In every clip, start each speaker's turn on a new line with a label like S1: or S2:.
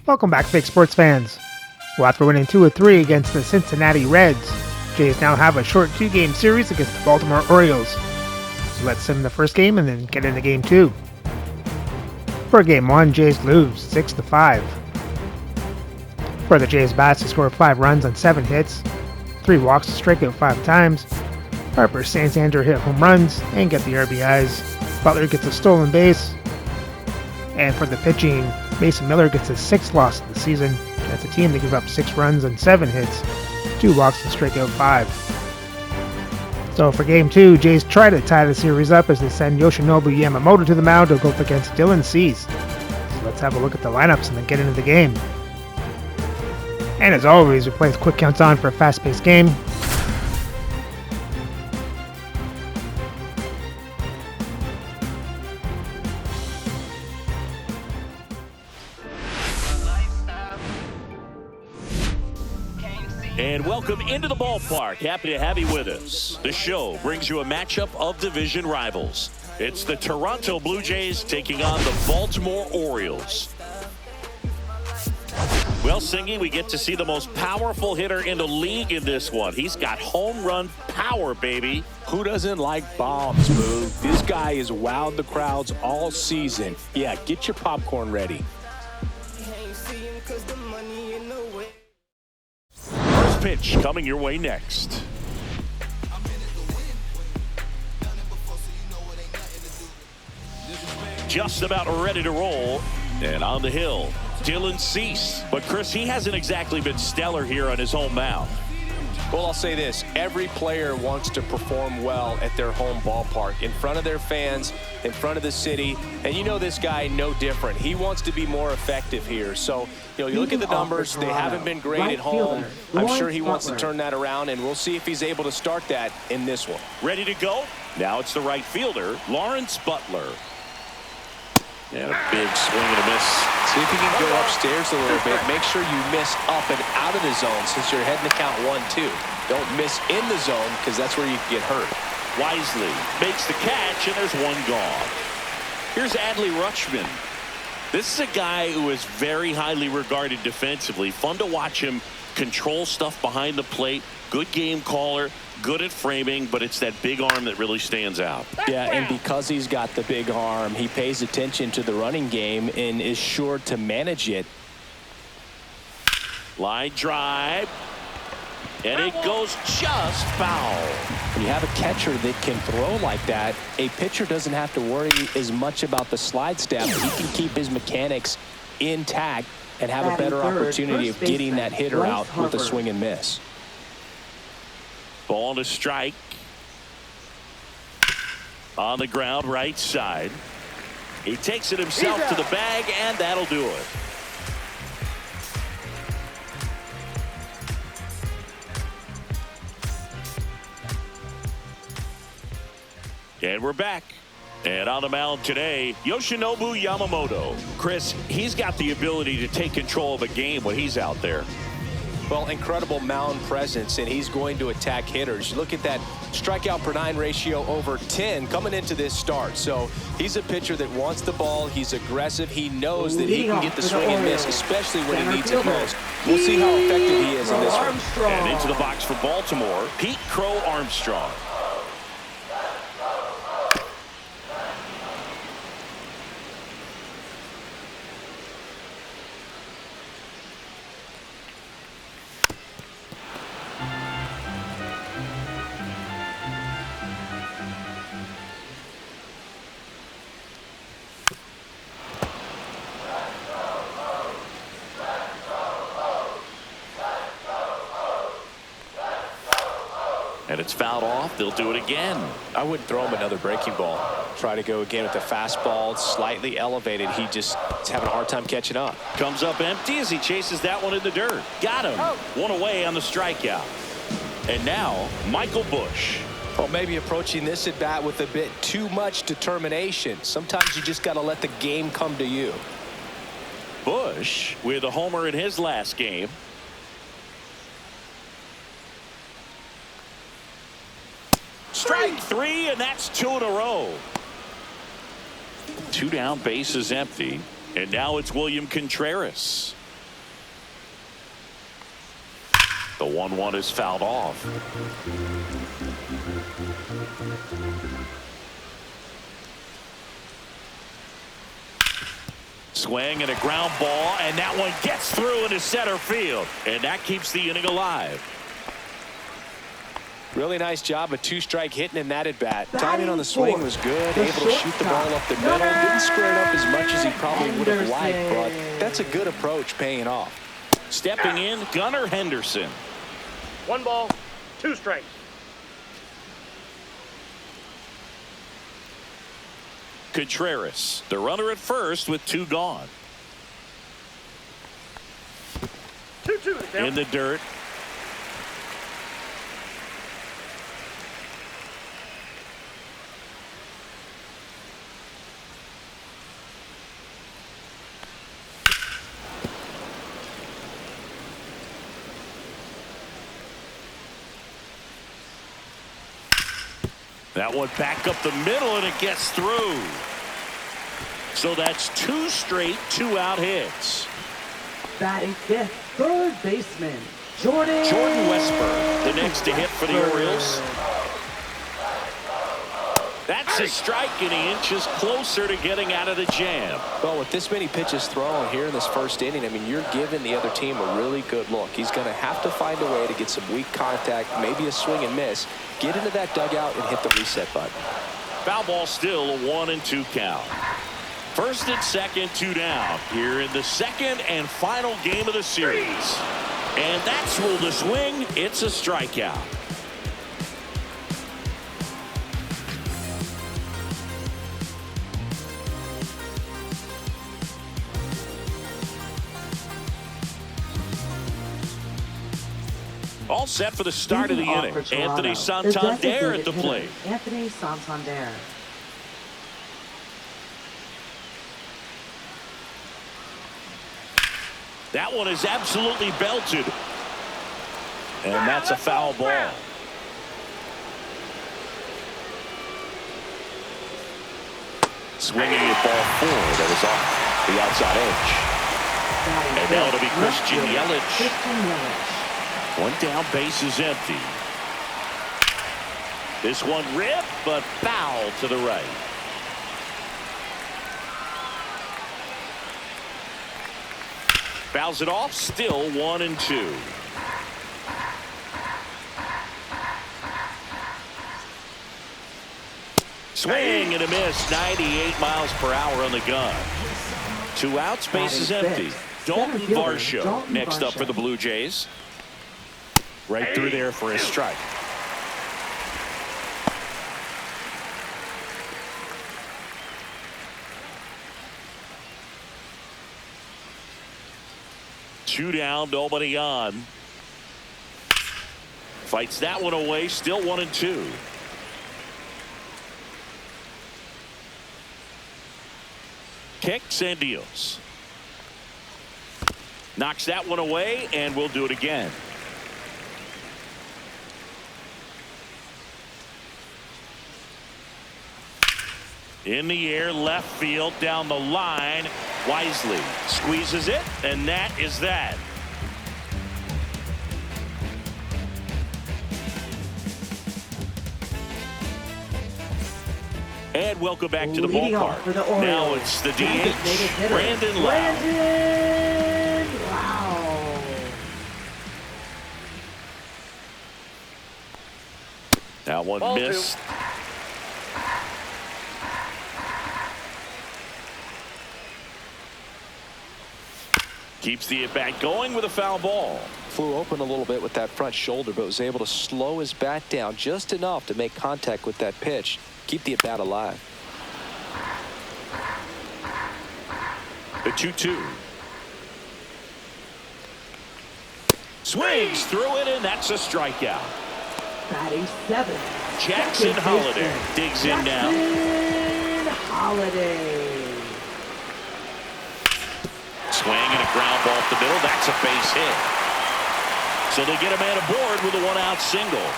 S1: Welcome back, big sports fans. Well, after winning 2 of 3 against the Cincinnati Reds, Jays now have a short 2-game series against the Baltimore Orioles. So let's sim the first game and then get into game 2. For game 1, Jays lose 6-5. For the Jays bats, they score 5 runs on 7 hits, 3 walks to strike out 5 times. Harper Santander hit home runs and get the RBIs. Butler gets a stolen base. And for the pitching, Mason Miller gets his 6th loss of the season. That's a team that give up 6 runs and 7 hits, 2 walks to strike out 5. So for game 2, Jays try to tie the series up as they send Yoshinobu Yamamoto to the mound to go up against Dylan Cease. So let's have a look at the lineups and then get into the game. And as always, we play with quick counts on for a fast-paced game.
S2: And welcome into the ballpark. Happy to have you with us. The show brings you a matchup of division rivals. It's the Toronto Blue Jays taking on the Baltimore Orioles. Well, Singy, we get to see the most powerful hitter in the league in this one. He's got home run power, baby.
S3: Who doesn't like bombs, Boo? This guy has wowed the crowds all season. Yeah, get your popcorn ready.
S2: First pitch coming your way next. Just about ready to roll. And on the hill, Dylan Cease. But Chris, he hasn't exactly been stellar here on his home mound.
S3: Well, I'll say this. Every player wants to perform well at their home ballpark, in front of their fans, in front of the city. And you know this guy no different. He wants to be more effective here. So, you look at the numbers. They haven't been great at home. I'm sure he wants to turn that around, and we'll see if he's able to start that in this one.
S2: Ready to go? Now it's the right fielder, Lawrence Butler. And a big swing and a miss.
S3: See if you can go upstairs a little bit. Make sure you miss up and out of the zone since you're heading to count 1-2. Don't miss in the zone because that's where you can get hurt.
S2: Wisely makes the catch, and there's one gone. Here's Adley Rutschman. This is a guy who is very highly regarded defensively. Fun to watch him control stuff behind the plate. Good game caller. Good at framing, but it's that big arm that really stands out.
S3: Yeah, and because he's got the big arm, he pays attention to the running game and is sure to manage it.
S2: Line drive, and it goes just foul.
S3: When you have a catcher that can throw like that, a pitcher doesn't have to worry as much about the slide step. He can keep his mechanics intact and have a better opportunity of getting that hitter out with a swing and miss.
S2: Ball to strike. On the ground, right side. He takes it himself to the bag, and that'll do it. And we're back. And on the mound today, Yoshinobu Yamamoto. Chris, he's got the ability to take control of a game when he's out there.
S3: Well, incredible mound presence, and he's going to attack hitters. Look at that strikeout per 9 ratio over 10 coming into this start. So he's a pitcher that wants the ball. He's aggressive. He knows that he can get the swing and miss, especially when he needs it most. We'll see how effective he is in this one.
S2: And into the box for Baltimore, Pete Crow Armstrong. And it's fouled off. They'll do it again.
S3: I wouldn't throw him another breaking ball. Try to go again with the fastball, slightly elevated. He just is having a hard time catching up.
S2: Comes up empty as he chases that one in the dirt. Got him. One away on the strikeout. And now, Michael Busch.
S3: Well, maybe approaching this at bat with a bit too much determination. Sometimes you just got to let the game come to you.
S2: Busch with a homer in his last game. Strike 3, and that's 2 in a row. 2 down, bases empty. And now it's William Contreras. The 1-1 is fouled off. Swing and a ground ball, and that one gets through into center field, and that keeps the inning alive.
S3: Really nice job, a two-strike hitting in that at-bat. Timing on the swing was good, able to shoot the ball up the middle. Didn't square it up as much as he probably would have liked, but that's a good approach, paying off.
S2: Stepping in, Gunnar Henderson.
S4: 1 ball, 2 strikes.
S2: Contreras, the runner at first with 2 gone.
S4: 2-2 down.
S2: In the dirt. That one back up the middle, and it gets through. So that's 2 straight 2-out hits.
S5: Batting 5th, third baseman, Jordan
S2: Westburg, the next to hit for the Orioles. That's a strike, and he inches closer to getting out of the jam.
S3: Well, with this many pitches thrown here in this first inning, I mean, you're giving the other team a really good look. He's going to have to find a way to get some weak contact, maybe a swing and miss, get into that dugout and hit the reset button.
S2: Foul ball, still a 1-2 count. First and second, 2 down here in the second and final game of the series. And that's ruled a swing. It's a strikeout. All set for the start of the inning. Anthony Santander at the plate.
S5: Anthony Santander.
S2: That one is absolutely belted. And that's a foul ball. Swinging at ball 4. That was off the outside edge. And now it'll be Christian Yelich. 1 down, base is empty. This one ripped, but foul to the right. Fouls it off, still 1-2. Swing and a miss, 98 miles per hour on the gun. 2 outs, base is empty. Dalton Varsho next up for the Blue Jays. Right through there for a strike. Two down, nobody on. Fights that one away, still 1-2. Kicks and deals. Knocks that one away, and we'll do it again. In the air, left field, down the line. Wisely squeezes it, and that is that. And welcome back to the ballpark. Now it's the DH, Brandon Lowe. That one missed. Keeps the at-bat going with a foul ball.
S3: Flew open a little bit with that front shoulder, but was able to slow his bat down just enough to make contact with that pitch. Keep the at-bat alive.
S2: The 2-2. Swings through it, and that's a strikeout.
S5: Batting 7th.
S2: Jackson Holliday digs in now.
S5: Holliday.
S2: Swing and a ground ball up the middle. That's a base hit. So they get a man aboard with a 1-out single.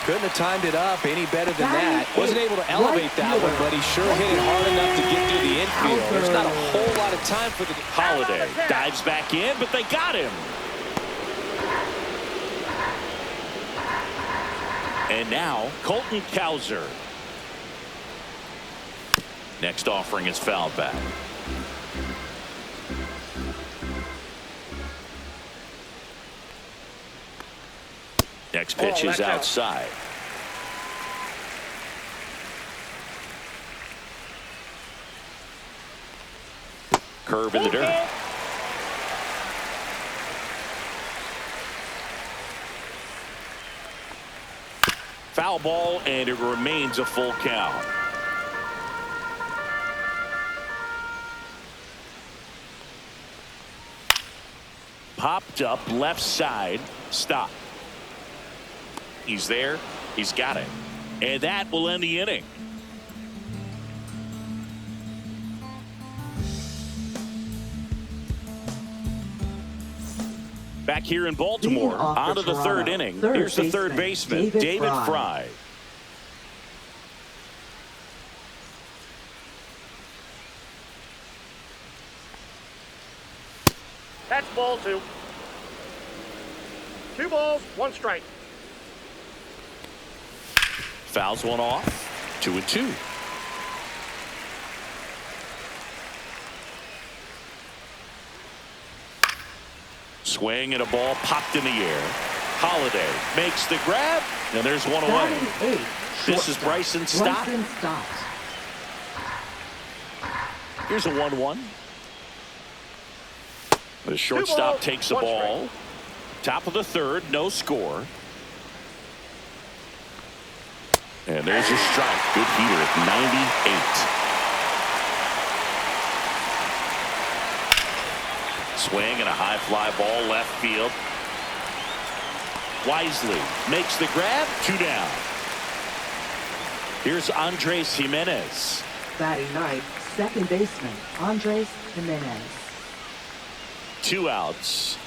S3: Couldn't have timed it up any better than that. Wasn't able to elevate that one, but he sure hit it hard enough to get through the infield. There's not a whole lot of time for the
S2: Holliday dives back in, but they got him. And now Colton Cowser. Next offering is fouled back. Next pitch is outside. Curve in the dirt. Foul ball, and it remains a full count. Popped up left side. Stop. He's there. He's got it. And that will end the inning. Back here in Baltimore, on to the third inning. Here's the third baseman, David Fry.
S4: That's ball 2. 2 balls, 1 strike.
S2: Fouls one off. 2-2. Swing and a ball popped in the air. Holiday makes the grab, and there's one away. This is Bryson Stott. Here's a 1-1. The shortstop takes the ball. Top of the third, no score. And there's a strike. Good heater at 98. Swing and a high fly ball left field. Wisely makes the grab. 2 down. Here's Andres Jimenez.
S5: Batting ninth, second baseman Andres Jimenez.
S2: 2 outs.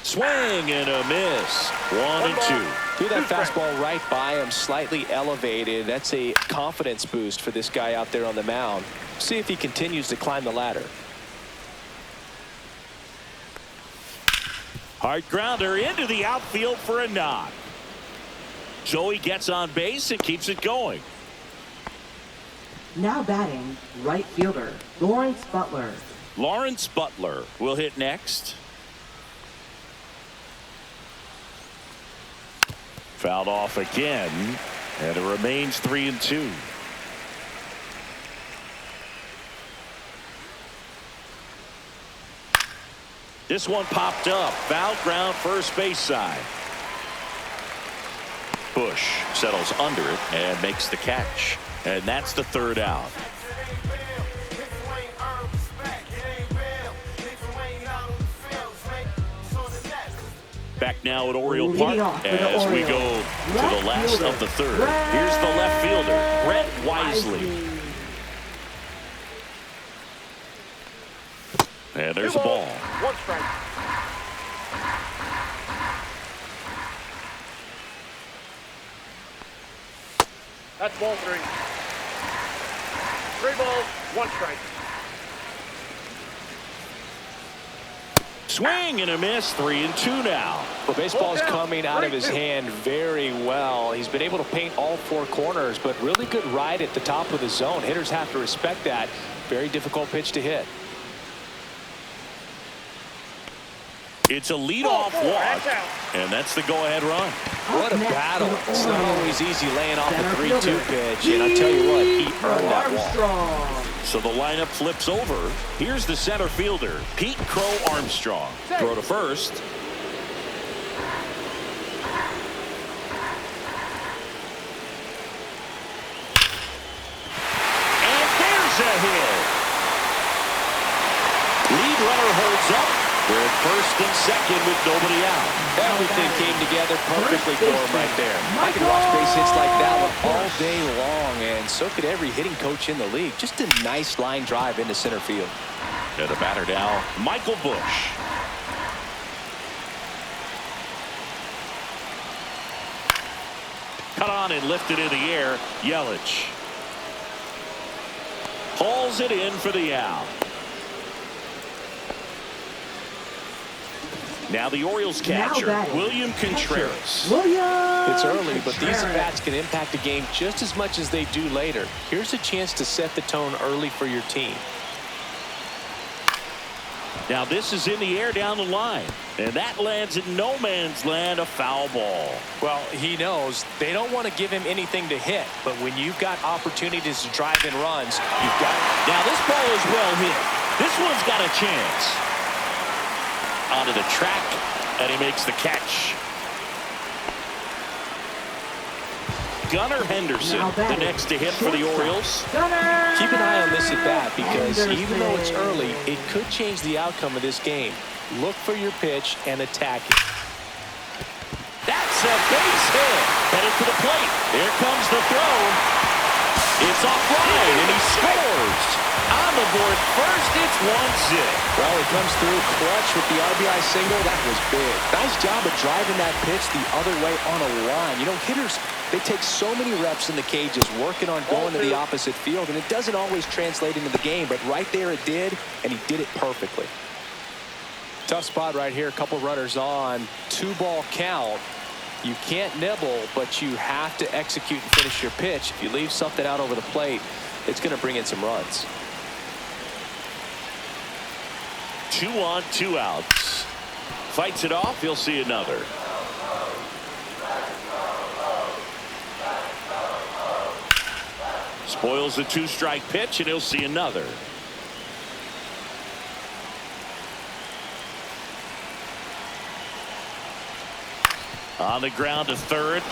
S2: Swing and a miss. 1-2.
S3: Threw that fastball right by him, slightly elevated. That's a confidence boost for this guy out there on the mound. See if he continues to climb the ladder.
S2: Hard grounder into the outfield for a knock. Joey gets on base and keeps it going.
S5: Now batting, right fielder Lawrence Butler.
S2: Lawrence Butler will hit next. Fouled off again, and it remains 3-2. This one popped up. Foul ground first base side. Bush settles under it and makes the catch. And that's the third out. Back now at Oriole Park as we go to the last of the third. Here's the left fielder, Brett Wisely. And there's a ball.
S4: 1 strike. That's ball 3. 3 balls, 1 strike.
S2: Swing and a miss. 3-2 now.
S3: Well, baseball's coming out of his hand very well. He's been able to paint all 4 corners, but really good ride at the top of the zone. Hitters have to respect that. Very difficult pitch to hit.
S2: It's a leadoff walk, and that's the go-ahead run.
S3: What a battle. It's not always easy laying off the 3-2 pitch, and I tell you what, he earned that walk.
S2: So the lineup flips over. Here's the center fielder, Pete Crow Armstrong. Throw to first. And there's a hit. Lead runner holds up. We're at first and second with nobody out.
S3: Everything came together perfectly for him right there. I can watch base hits like that one all day long, and so could every hitting coach in the league. Just a nice line drive into center field.
S2: And the batter now, Michael Bush. Cut on and lifted in the air, Yelich. Hauls it in for the out. Now the Orioles catcher, William Contreras.
S3: It's early, but these at-bats can impact the game just as much as they do later. Here's a chance to set the tone early for your team.
S2: Now this is in the air down the line, and that lands in no man's land, a foul ball.
S3: Well, he knows they don't want to give him anything to hit, but when you've got opportunities to drive in runs, you've got it.
S2: Now this ball is well hit. This one's got a chance. Onto the track, and he makes the catch. Gunnar Henderson, the next to hit for the Orioles.
S3: Keep an eye on this at bat because even though it's early, it could change the outcome of this game. Look for your pitch and attack it.
S2: That's a base hit. Headed to the plate. Here comes the throw. It's offline, and he scores. On the board first, it's 1-0.
S3: Well, he comes through clutch with the RBI single. That was big. Nice job of driving that pitch the other way on a line. You know, hitters, they take so many reps in the cages working on going to the opposite field, and it doesn't always translate into the game, but right there it did, and he did it perfectly. Tough spot right here. A couple runners on. 2-ball count. You can't nibble, but you have to execute and finish your pitch. If you leave something out over the plate, it's going to bring in some runs.
S2: 2 on, 2 outs. Fights it off. He'll see another. Spoils the 2-strike pitch, and he'll see another. On the ground to third.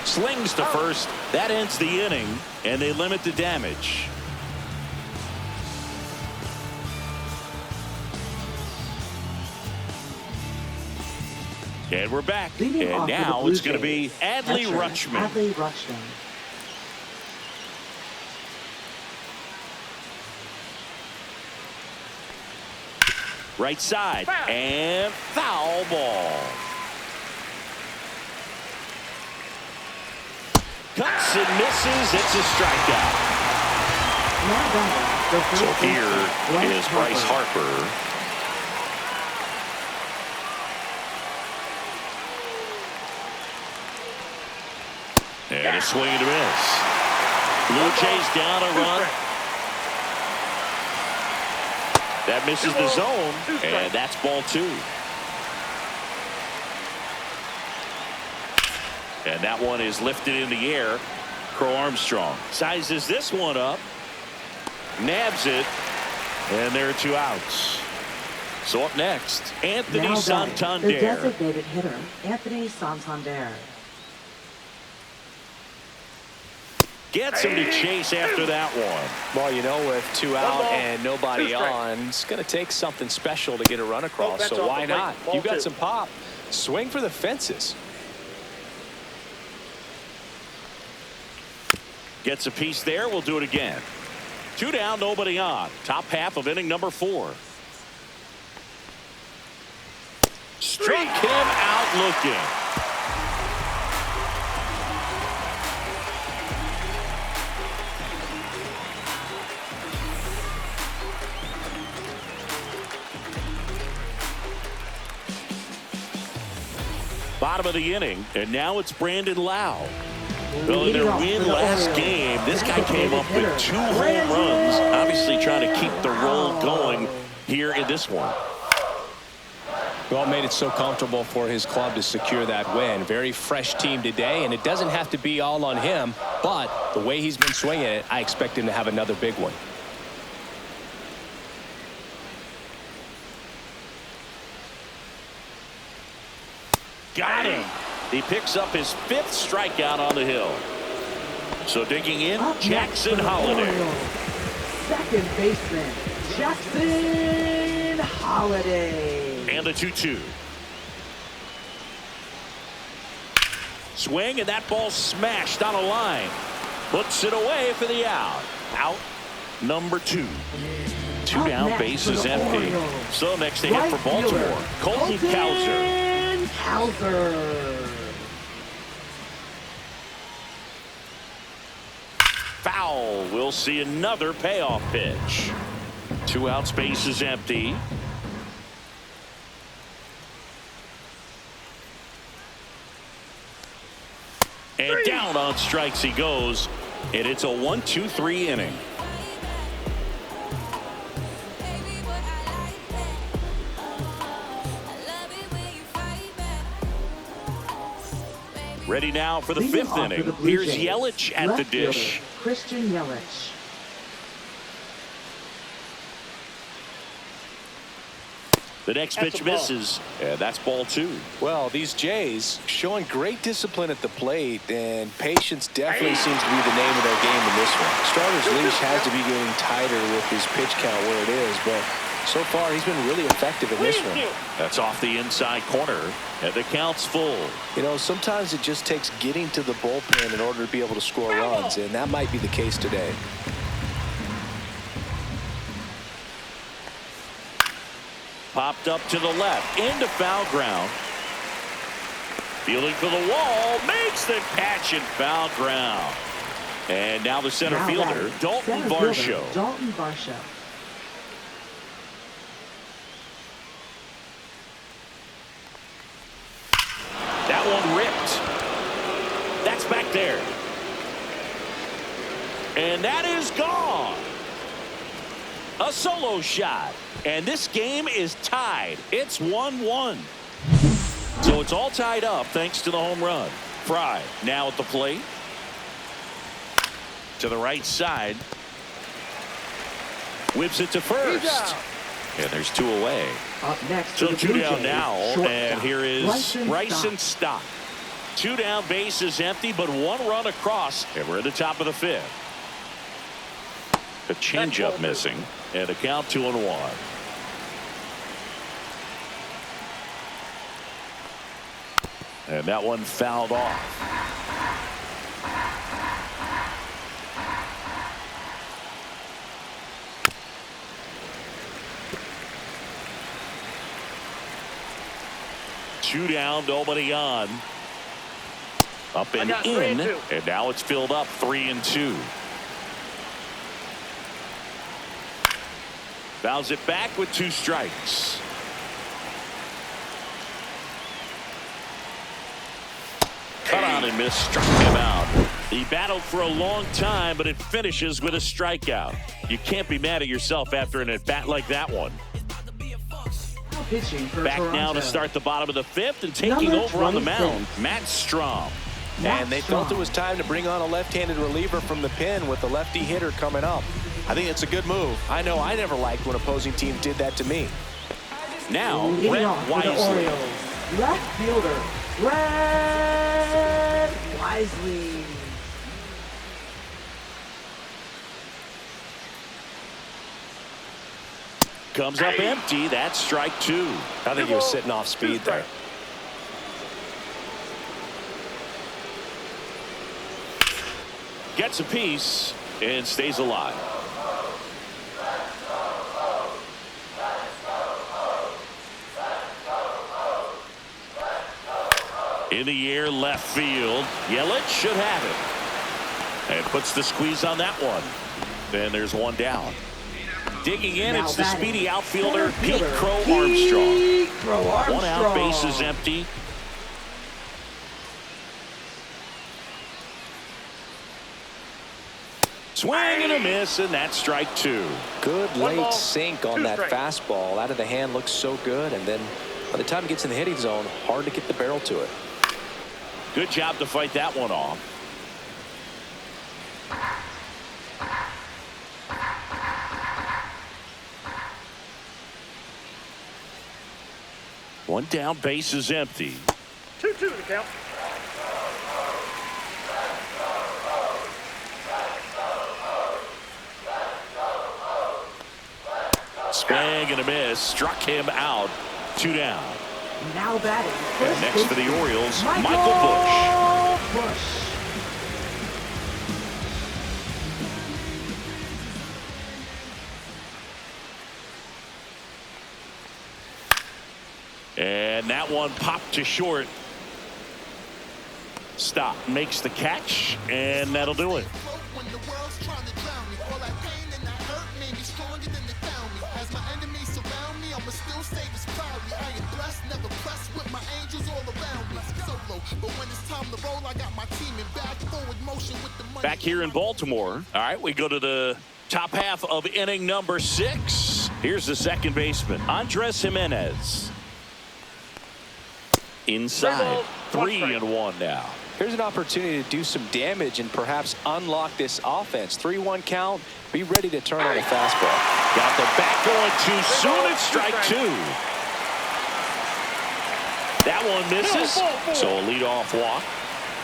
S2: Slings to first. That ends the inning, and they limit the damage. And we're back. And now it's going to be Adley Rutschman. Right side, and foul ball. Cuts and misses. It's a strikeout. So here is Bryce Harper. And a swing and a miss. Blue Jays down a run. That misses the zone, and that's ball 2. And that one is lifted in the air. Crow Armstrong sizes this one up, nabs it, and there are 2 outs. So up next, Anthony Santander.
S5: The designated hitter, Anthony Santander.
S2: Gets him to chase after that one.
S3: Well, you know, with 2 out and nobody on, it's going to take something special to get a run across, so why not? You got some pop. Swing for the fences.
S2: Gets a piece there. We'll do it again. 2 down, nobody on. Top half of inning number 4. Struck him out looking. Bottom of the inning, and now it's Brandon Lau. Well, in their win last game, this guy came up with 2 home runs, obviously trying to keep the roll going here in this one.
S3: Well, made it so comfortable for his club to secure that win. Very fresh team today, and it doesn't have to be all on him, but the way he's been swinging it, I expect him to have another big one.
S2: Got him. He picks up his 5th strikeout on the hill. So digging in, Jackson Holliday.
S5: Second baseman, Jackson Holliday.
S2: And the 2-2. Swing, and that ball smashed on a line. Puts it away for the out. Out number 2. 2 down, base is empty. So next to hit for Baltimore, Colton Cowser. Foul. We'll see another payoff pitch. 2 outs, base is empty. And down on strikes he goes. And it's a 1-2-3 inning. Ready now for the
S5: Leading
S2: fifth
S5: off for
S2: inning.
S5: the Blue
S2: Here's
S5: Jays,
S2: Yelich at the
S5: left fielder,
S2: dish.
S5: Christian Yelich.
S2: The next
S4: That's
S2: pitch
S4: a ball.
S2: misses, and that's ball 2.
S3: Well, these Jays showing great discipline at the plate, and patience definitely seems to be the name of their game in this one. Starter's leash has to be getting tighter with his pitch count where it is, but so far he's been really effective in this one.
S2: That's off the inside corner, and the count's full.
S3: You know, sometimes it just takes getting to the bullpen in order to be able to score runs, and that might be the case today.
S2: Popped up to the left, into foul ground. Fielding for the wall, makes the catch in foul ground. And now the center
S5: Now
S2: fielder,
S5: batting,
S2: Dalton
S5: center fielder,
S2: Varsho.
S5: Dalton Varsho.
S2: That one ripped. That's back there. And that is gone. A solo shot. And this game is tied. It's 1-1. So it's all tied up thanks to the home run. Fry now at the plate. To the right side. Whips it to first. And there's 2 away.
S5: Up next
S2: So
S5: for the
S2: 2
S5: Blue
S2: down
S5: Jays,
S2: now,
S5: shortstop,
S2: and here is Bryson
S5: Stott.
S2: Stott. 2 down, bases empty, but 1 run across, and we're at the top of the 5th. A changeup missing, and a count 2-1. And that one fouled off. Two down, nobody on. Up and
S4: got 3
S2: in,
S4: and 2.
S2: and now it's filled up 3-2. Fouls it back with 2 strikes. Cut on and missed, struck him out. He battled for a long time, but it finishes with a strikeout. You can't be mad at yourself after an at-bat like that one.
S5: Pitching for
S2: Back
S5: Toronto.
S2: now to start the bottom of the 5th and taking
S5: Number
S2: over on the
S5: 26.
S2: mound, Matt Strom.
S3: And they felt it was time to bring on a left-handed reliever from the pen with the lefty hitter coming up. I think it's a good move. I know I never liked when opposing teams did that to me.
S2: Now,
S5: Leading
S2: Brett
S5: off for the
S2: Wisely.
S5: Orioles, left fielder, Brett Wisely.
S2: Comes up empty. That's strike 2.
S3: I think he was sitting off speed there.
S2: Gets a piece and stays alive. In the air, left field. Yelich should have it. And puts the squeeze on that one. Then there's 1 down. Digging in,
S5: Now
S2: it's the
S5: batting,
S2: speedy outfielder,
S5: center
S2: Pete
S5: fielder,
S2: Crow Armstrong.
S5: Pete Crow
S2: 1 out,
S5: Armstrong.
S2: bases empty. Swing and a miss, and that's strike 2.
S3: Good
S4: 1
S3: late
S4: ball,
S3: sink on
S4: 2
S3: that
S4: strikes.
S3: fastball. Out of the hand looks so good, and then by the time it gets in the hitting zone, hard to get the barrel to it.
S2: Good job to fight that one off. One down, base is empty.
S4: 2-2 the count.
S2: Swing and a miss, struck him out. 2 down.
S5: Now batting,
S2: And
S5: first
S2: next for the
S5: baseman,
S2: Orioles,
S5: Michael
S2: Michael Busch.
S5: Busch.
S2: And that one popped to short. Stop, makes the catch, and that'll do it.
S6: When the world's trying to drown me, all that pain and that hurt made me stronger than they found me. As my enemies surround me, I'ma still stay this proudly. I am blessed, never pressed with my angels all around me. Solo so. But when it's time to roll, I got my team in back forward motion with the money.
S2: Back here in Baltimore. All right, we go to the top half of inning number 6. Here's the second baseman, Andres Jimenez. Inside, 3-1 now.
S3: Here's an opportunity to do some damage and perhaps unlock this offense. 3-1 count. Be ready to turn on a fastball.
S2: Got the bat going too soon. It's strike 2. That one misses. So a leadoff walk.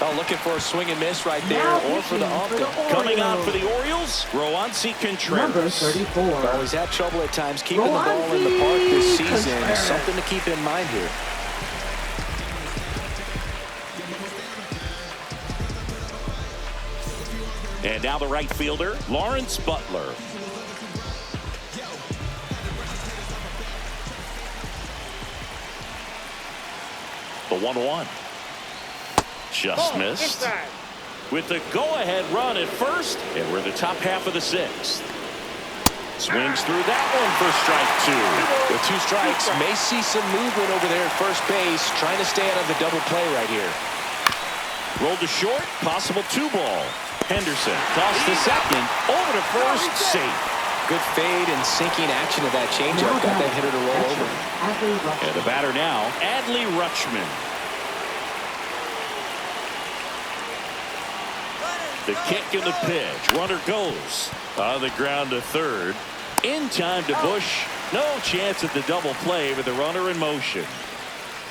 S3: Oh, looking for a swing and miss right there, or for the ump.
S2: Coming on for the Orioles, Roansy Contreras.
S5: Number 34.
S3: Well, he's had trouble at times keeping the ball in the park this season. Something to keep in mind here.
S2: And now the right fielder, Lawrence Butler. The 1-1. Just missed. With the go-ahead run at first, and we're in the top half of the 6th. Swings through that one for strike 2.
S3: With 2 strikes, may see some movement over there at first base, trying to stay out of the double play right here.
S2: Rolled to short, possible 2-ball. Henderson tossed to second, over to first, safe.
S3: Good fade and sinking action of that changeup. Got that hitter to roll over.
S2: And the batter now, Adley Rutschman. The kick and the pitch. Runner goes on the ground to third. In time to Bush. No chance at the double play with the runner in motion.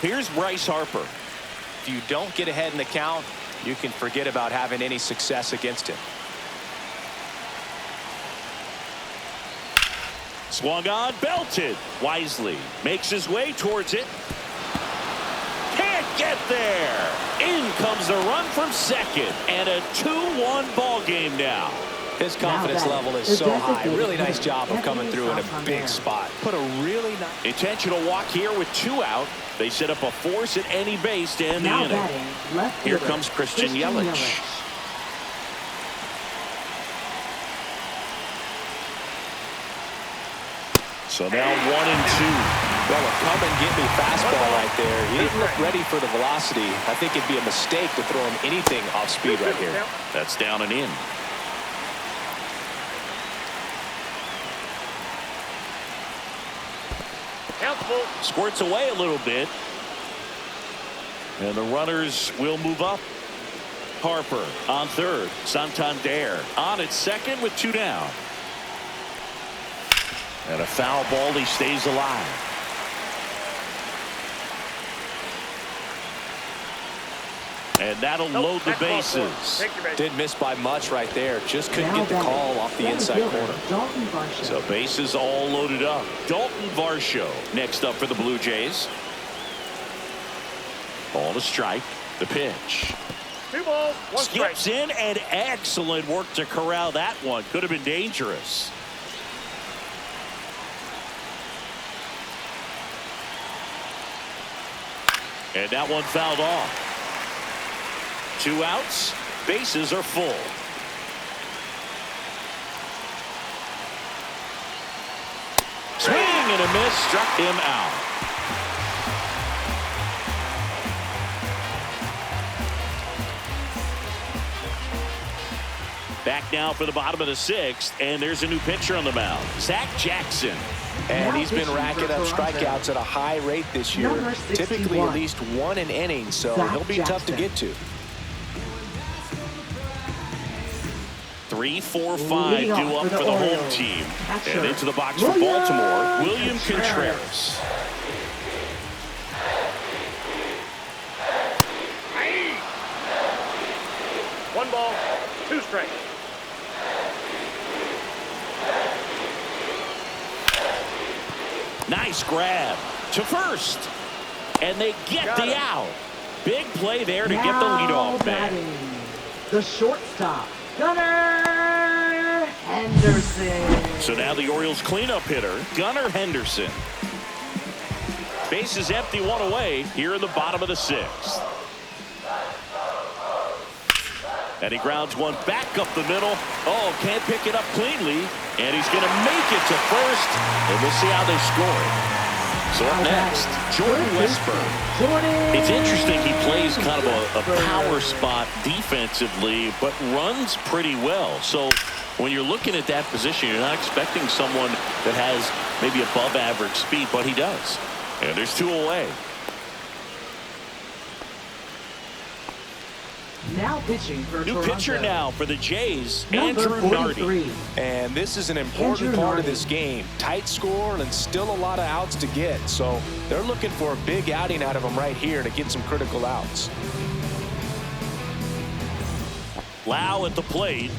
S2: Here's Bryce Harper.
S3: If you don't get ahead in the count, you can forget about having any success against him.
S2: Swung on, belted. Wisely makes his way towards it. Can't get there. In comes the run from second, and a 2-1 ball game now.
S3: His confidence level is so high. Really nice job of coming through in a big spot. Put a really nice
S2: intentional walk here with 2 out. They set up a force at any base to end the inning. Here comes Christian Yelich. So now 1-2.
S3: Well, a come and get me fastball right there. He didn't look ready for the velocity. I think it'd be a mistake to throw him anything off speed right here.
S2: That's down and in. Squirts away a little bit. And the runners will move up. Harper on third. Santander on at second with 2 down. And a foul ball. He stays alive. And that'll load the bases.
S3: Didn't miss by much right there. Just couldn't get the call off the inside corner.
S2: So bases all loaded up. Dalton Varsho next up for the Blue Jays. Ball to strike. The pitch.
S4: 2 balls, 1 strike.
S2: Skips in, and excellent work to corral that one. Could have been dangerous. And that one fouled off. 2 outs. Bases are full. Swing and a miss. Struck him out. Back now for the bottom of the 6th, and there's a new pitcher on the mound, Zach Jackson.
S3: And he's been racking up strikeouts at a high rate this year. Typically at least 1 an inning, so he'll be tough to get to.
S2: 3, 4, 5 due up for the home team. And into the box for Baltimore, William Contreras.
S4: One ball, 2 strikes.
S2: Nice grab to first. And they get the out. Big play there to get the leadoff man.
S5: The shortstop, Gunnar Henderson.
S2: So now the Orioles cleanup hitter, Gunnar Henderson. Base is empty, 1 away here in the bottom of the 6th. And he grounds one back up the middle. Oh, can't pick it up cleanly. And he's going to make it to first. And we'll see how they score. So up next, Jordan Westburn. It's interesting, he plays kind of a power spot defensively, but runs pretty well. So when you're looking at that position, you're not expecting someone that has maybe above average speed, but he does. And there's 2 away.
S5: Now pitching for
S2: New
S5: Toronto.
S2: pitcher now for the Jays,
S5: Number
S2: Andrew Nardi.
S5: 43.
S3: And this is an important part of this game. Tight score and still a lot of outs to get. So they're looking for a big outing out of him right here to get some critical outs.
S2: Lau at the plate.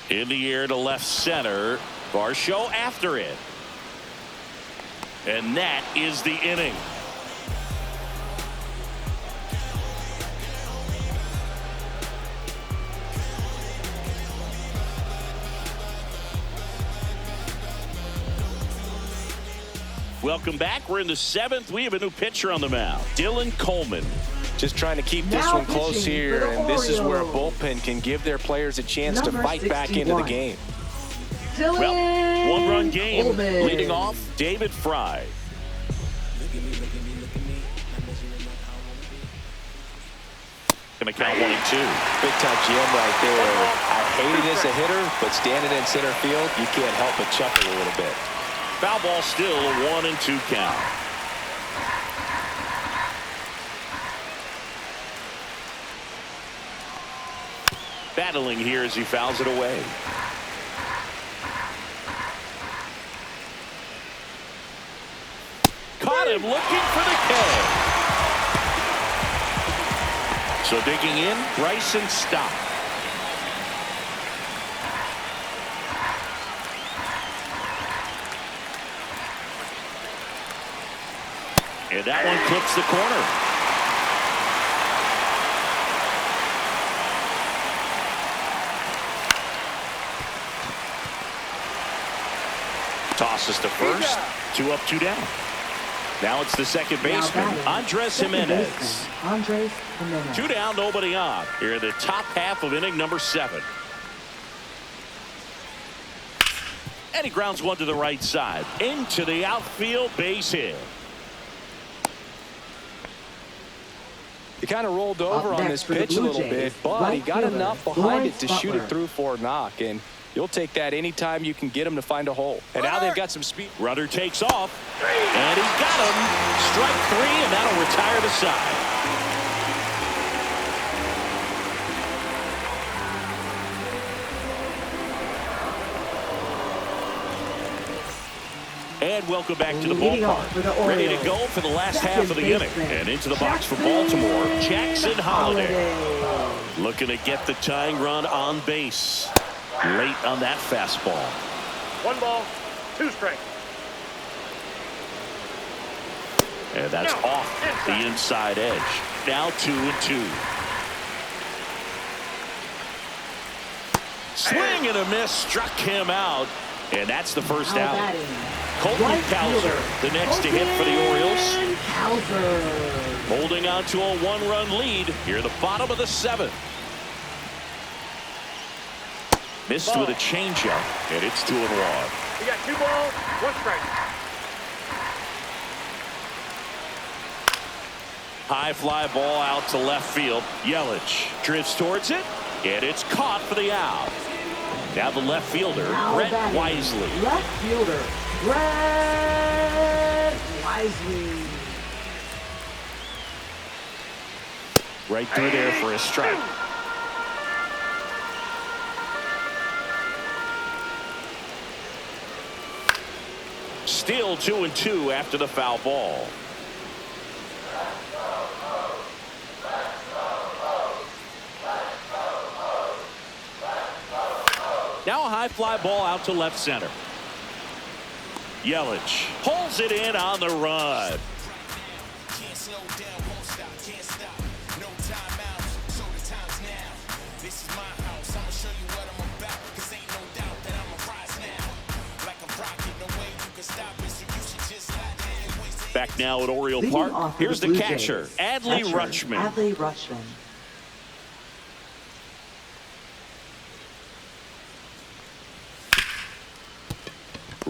S2: In the air to left center. Varsho after it. And that is the inning. Welcome back. We're in the 7th. We have a new pitcher on the mound, Dylan Coleman.
S3: Just trying to keep this
S5: Now
S3: one close
S5: pitching
S3: here,
S5: for the
S3: and this is where a
S5: Orioles.
S3: bullpen can give their players a chance to
S5: Number
S3: fight back into the
S5: 61.
S3: game.
S5: Dylan
S2: Well, 1-run game.
S5: Coleman.
S2: Leading off, David Fry. Gonna count 1 and 2.
S3: Big time GM right there. I hate it as a hitter, but standing in center field, you can't help but chuckle a little bit.
S2: Foul ball still a 1 and 2 count. Battling here as he fouls it away. Caught him looking for the K. So digging in, Bryson Stott. And that one clips the corner. Tosses to first. 2 up, 2 down. Now it's the second baseman, Andres Jimenez.
S5: Andres Jimenez.
S2: 2 down, nobody on. Here in the top half of inning number 7. And he grounds one to the right side. Into the outfield, base hit.
S3: He kind of rolled over on this
S5: next for the
S3: pitch a
S5: Blue
S3: little
S5: Jays,
S3: bit, but
S5: right
S3: he got
S5: fielder,
S3: enough behind it to
S5: Lawrence
S3: shoot
S5: Butler.
S3: it through for a knock, and you'll take that anytime you can get him to find a hole. And now they've got some speed.
S2: Runner takes off, and he's got him. Strike 3, and that'll retire the side. And welcome back to the
S5: Leading off for
S2: ballpark.
S5: the
S2: Ready to
S5: Orioles.
S2: go for the last
S5: Second
S2: half of the inning.
S5: baseman,
S2: And into the box for
S5: Jackson
S2: Baltimore, Jackson Holiday.
S5: Holiday.
S2: Looking to get the tying run on base. Late on that fastball.
S4: 1 ball, 2 strikes.
S2: And that's
S4: No,
S2: off the inside edge. Now 2 and 2. Swing and a miss, struck him out. And that's the first
S5: Now
S2: out.
S5: batting,
S2: Colton
S5: right
S2: Cowser,
S5: fielder,
S2: the next to hit for the Orioles.
S5: Colton Cowser.
S2: Holding on to a 1-run lead here at the bottom of the 7th. Missed with a changeup, and it's 2 and 1.
S4: You got 2 balls, 1 strike.
S2: High fly ball out to left field. Yelich drifts towards it, and it's caught for the out. Now the left fielder,
S5: Now
S2: Brett
S5: batting,
S2: Wisely.
S5: Left fielder, Brett Wisely.
S2: Right through there for a strike. Still 2 and 2 after the foul ball. Now a high fly ball out to left center. Yelich pulls it in on the run.
S6: Can't slow down, won't stop, can't stop. No timeout, so the time's now. This is my house, I'ma show you what I'm about. 'Cause ain't no doubt that I'ma rise now. Like a rocket, no way you can stop it. So you should just let it.
S2: Back now at Oriole
S5: Leading
S2: Park.
S5: off for
S2: Here's the
S5: Blue
S2: catcher,
S5: Jays,
S2: Adley
S5: catcher,
S2: Rutschman.
S5: Adley Rutschman.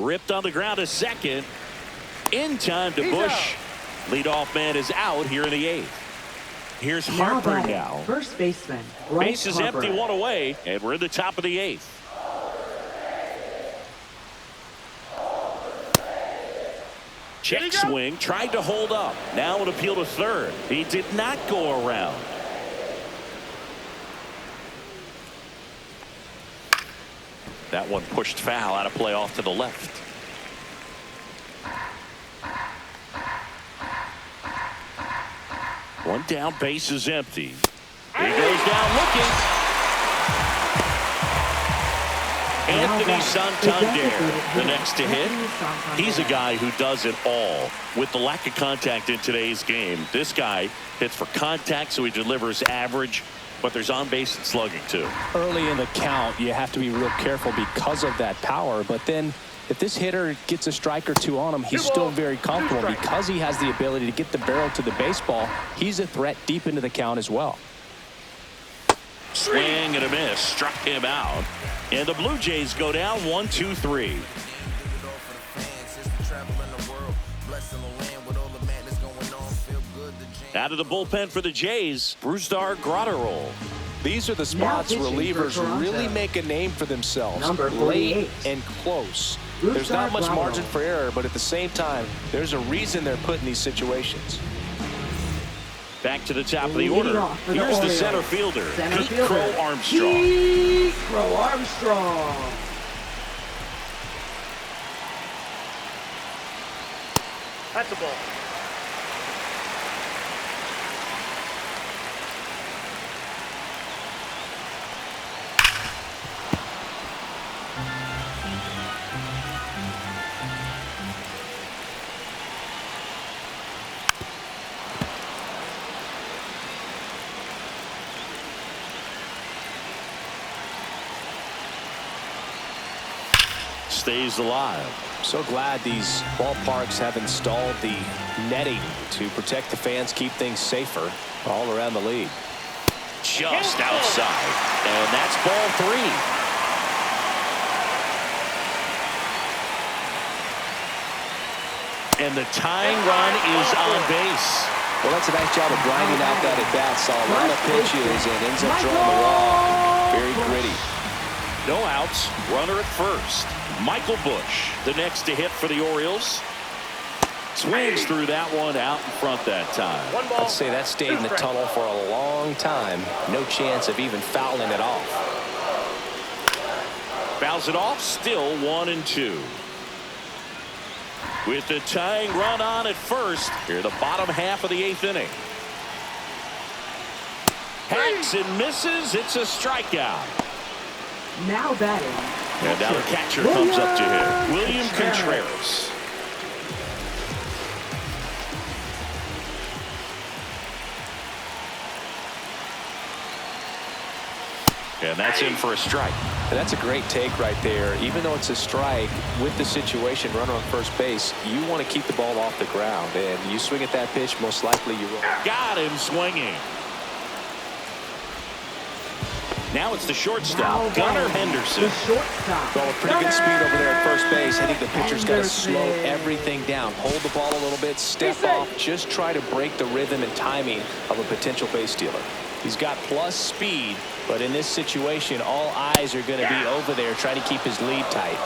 S2: Ripped on the ground to second. In time to Bush. Leadoff man is out here in the 8th. Here's Harper
S5: batting,
S2: now.
S5: First baseman. Bryce
S2: Base is
S5: Harper.
S2: empty, 1 away, and we're in the top of the 8th. Check swing, tried to hold up. Now an appeal to third. He did not go around. That one pushed foul, out of play off to the left. One down, base is empty. He goes down looking. Anthony Santander, the next to hit. He's a guy who does it all. With the lack of contact in today's game, this guy hits for contact, so he delivers average, but there's on-base and slugging too.
S3: Early in the count, you have to be real careful because of that power, but then if this hitter gets a strike or two on him, he's still very comfortable because he has the ability to get the barrel to the baseball. He's a threat deep into the count as well.
S2: Swing and a miss, struck him out, and the Blue Jays go down 1-2-3. Out of the bullpen for the Jays, Brusdar Grotterol.
S3: These are the spots relievers really make a name for themselves. Late and close. There's not much margin for error, but at the same time, there's a reason they're put in these situations.
S2: Back to the top of the order. Here's the center fielder, Pete Crow Armstrong.
S5: Pete Crow Armstrong.
S4: That's a ball.
S2: Stays alive.
S3: So glad these ballparks have installed the netting to protect the fans, keep things safer all around the league.
S2: Just outside, and that's ball 3. And the tying run is on base.
S3: Well, that's a nice job of grinding out that at bat. Saw a lot of pitches and ends up drawing the walk. Very gritty.
S2: No outs, runner at first. Michael Bush, the next to hit for the Orioles. Swings through that one out in front that time.
S3: I'd say that stayed in the tunnel for a long time. No chance of even fouling it off.
S2: Fouls it off, still 1-2. With the tying run on at first, here the bottom half of the 8th inning. Hacks and misses, it's a strikeout.
S5: Now batting.
S2: And now the catcher comes up to him, William Contreras. And that's in for a strike.
S3: And that's a great take right there. Even though it's a strike, with the situation, runner on first base, you want to keep the ball off the ground. And you swing at that pitch, most likely you will.
S2: Got him swinging. Now it's the shortstop, Gunnar Henderson.
S3: Well, with pretty good speed over there at first base. I think the pitcher's got to slow everything down. Hold the ball a little bit, step off, just try to break the rhythm and timing of a potential base stealer. He's got plus speed, but in this situation, all eyes are going to be over there trying to keep his lead tight.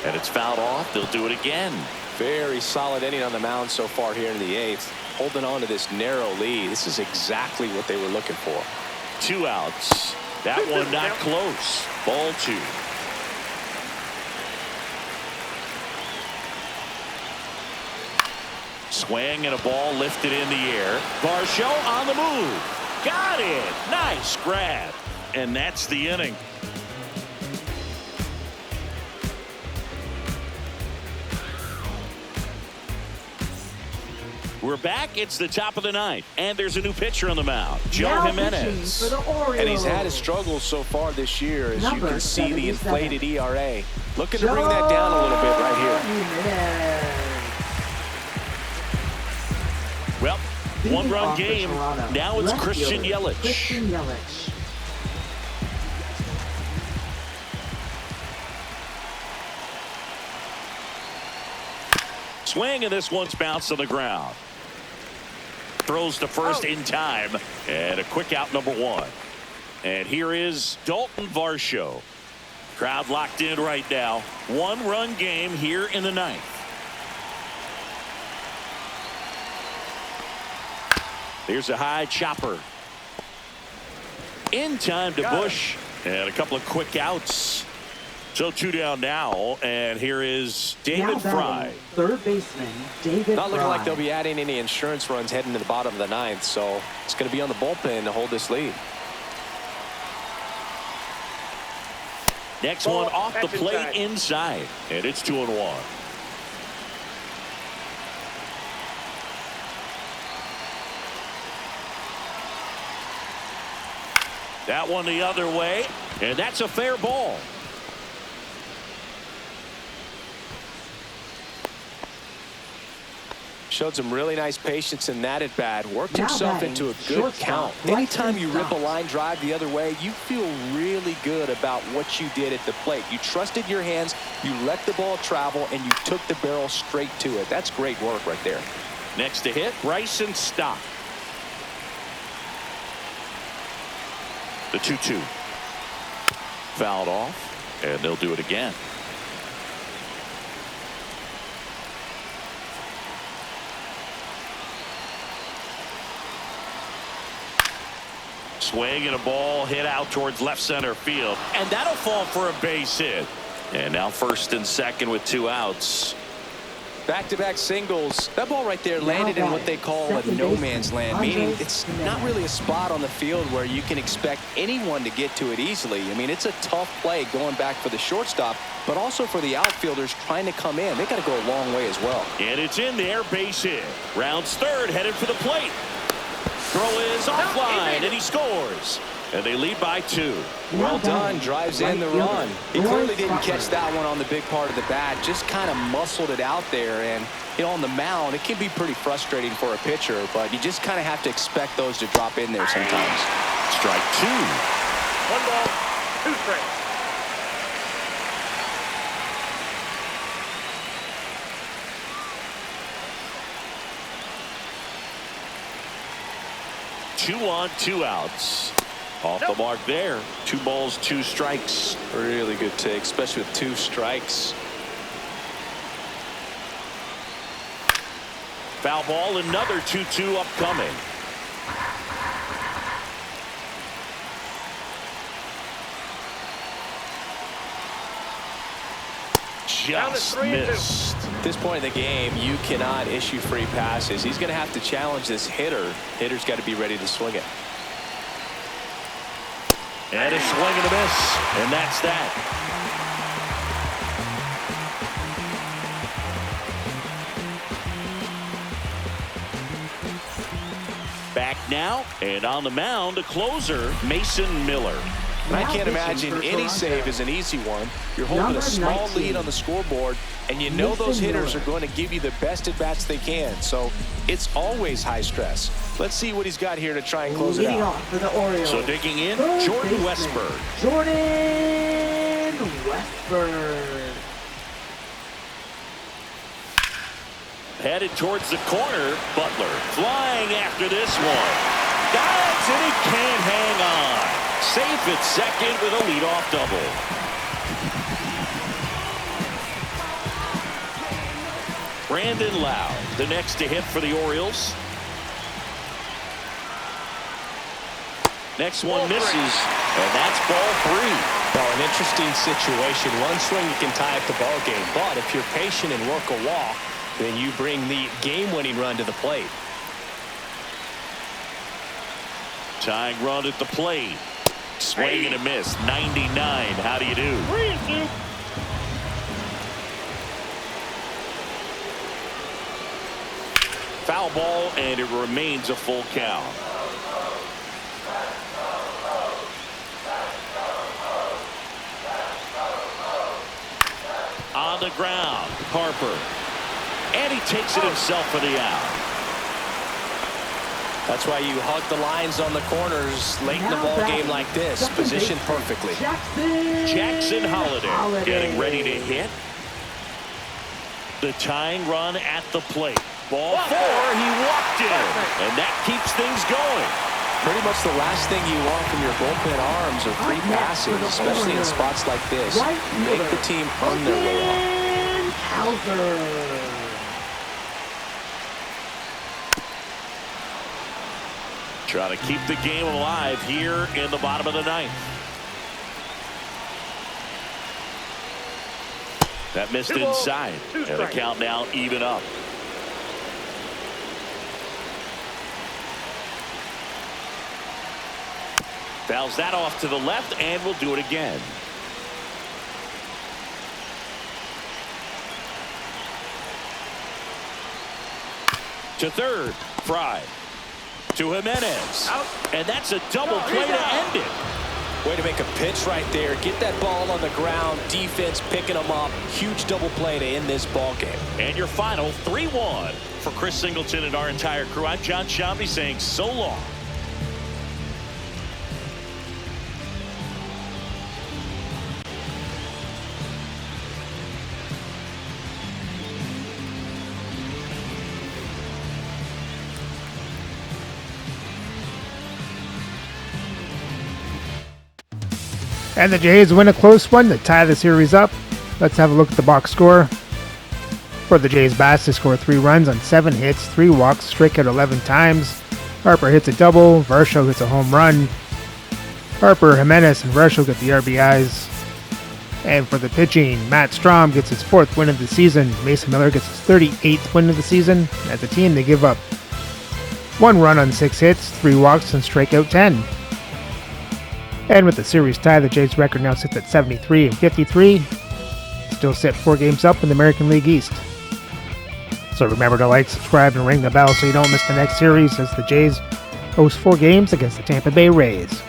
S2: And it's fouled off. They'll do it again.
S3: Very solid inning on the mound so far here in the 8th. Holding on to this narrow lead. This is exactly what they were looking for.
S2: 2 outs. That one not close. Ball 2. Swing and a ball lifted in the air. Varsho on the move. Got it. Nice grab. And that's the inning. We're back. It's the top of the 9th, and there's a new pitcher on the mound, Joe Jimenez.
S5: For the Orioles.
S3: And he's had his struggles so far this year, as you can see the inflated ERA. Looking to bring that down a little bit right here.
S2: Well, 1-run game. Now it's Christian Yelich. swing, and this one's bounced on the ground. Throws to first in time, and a quick out, number 1. And here is Dalton Varsho. Crowd locked in right now. 1-run game here in the 9th. Here's a high chopper. In time to Bush, and a couple of quick outs. So 2 down now, and here is David Fry.
S5: Third baseman, David
S3: Not looking
S5: Fry.
S3: like they'll be adding any insurance runs heading to the bottom of the 9th, so it's going to be on the bullpen to hold this lead.
S2: Next one off the plate inside, and it's 2-1. That one the other way, and that's a fair ball.
S3: Showed some really nice patience in that at bat. Worked
S5: Now
S3: himself
S5: batting,
S3: into a good
S5: shortstop,
S3: count.
S5: right
S3: Anytime you rip a
S5: stop.
S3: line drive the other way, you feel really good about what you did at the plate. You trusted your hands, you let the ball travel, and you took the barrel straight to it. That's great work right there.
S2: Next to hit, Bryson Stott. The 2-2. Fouled off, and they'll do it again. Swing and a ball hit out towards left center field, and that'll fall for a base hit. And now first and second with 2 outs.
S3: Back-to-back singles. That ball right there landed in what they call a no man's land, meaning it's not really a spot on the field where you can expect anyone to get to it easily. I mean, it's a tough play going back for the shortstop, but also for the outfielders trying to come in. They got to go a long way as well.
S2: And it's in there, base hit. Rounds third, headed for the plate. Throw is offline, and he scores. And they lead by 2.
S3: Well done. Drives in the run. He clearly didn't catch that one on the big part of the bat. Just kind of muscled it out there. And, you know, on the mound, it can be pretty frustrating for a pitcher, but you just kind of have to expect those to drop in there sometimes.
S2: Strike 2.
S4: 1 ball, 2 strikes.
S2: Two on, 2 outs. Off the mark there. 2 balls, 2 strikes.
S3: Really good take, especially with 2 strikes.
S2: Foul ball, another 2-2 upcoming. Just missed.
S3: At this point in the game, you cannot issue free passes. He's going to have to challenge this hitter. Hitter's got to be ready to swing it.
S2: And a swing and a miss. And that's that. Back now, and on the mound, a closer, Mason Miller.
S3: And I can't imagine any save is an easy one. You're holding a small lead on the scoreboard, and you know those hitters are going to give you the best at-bats they can. So it's always high stress. Let's see what he's got here to try and close it
S5: Leading
S3: out.
S5: off for the Orioles.
S2: So digging in,
S5: Third
S2: Jordan
S5: baseman,
S2: Westberg.
S5: Jordan Westberg.
S2: Headed towards the corner, Butler flying after this one. Dives, and he can't hang on. Safe at second with a leadoff double. Brandon Lowe, the next to hit for the Orioles. Next one misses, and that's ball 3.
S3: Well, an interesting situation. One swing you can tie up the ball game, but if you're patient and work a walk, then you bring the game-winning run to the plate.
S2: Tying run at the plate. Swing and a miss. 99. How do you do? Foul ball, and it remains a full count. On the ground, Harper. And he takes it himself for the out.
S3: That's why you hug the lines on the corners late in the ball game like this. Positioned perfectly.
S2: Jackson Holiday getting ready to hit. The tying run at the plate. Ball 4, he walked in, and that keeps things going.
S3: Pretty much the last thing you want from your bullpen arms are free passes, especially in spots like this. Make the team earn their way off.
S2: Trying to keep the game alive here in the bottom of the ninth. That missed inside, and the count now even up. Fouls that off to the left, and we'll do it again. To third, Fry. To Jimenez. And that's a double play to end it.
S3: Way to make a pitch right there. Get that ball on the ground. Defense picking them up. Huge double play to end this ball game.
S2: And your final 3-1 for Chris Singleton and our entire crew. I'm John Shambi saying so long.
S1: And the Jays win a close one to tie the series up. Let's have a look at the box score. For the Jays bats, they score 3 runs on 7 hits, 3 walks, strike out 11 times. Harper hits a double, Varsho hits a home run. Harper, Jimenez, and Varsho get the RBIs. And for the pitching, Matt Strom gets his 4th win of the season. Mason Miller gets his 38th win of the season. As a team, they give up 1 run on 6 hits, 3 walks, and strike out 10. And with the series tie, the Jays record now sits at 73 and 53. Still sit 4 games up in the American League East. So remember to like, subscribe, and ring the bell so you don't miss the next series as the Jays host 4 games against the Tampa Bay Rays.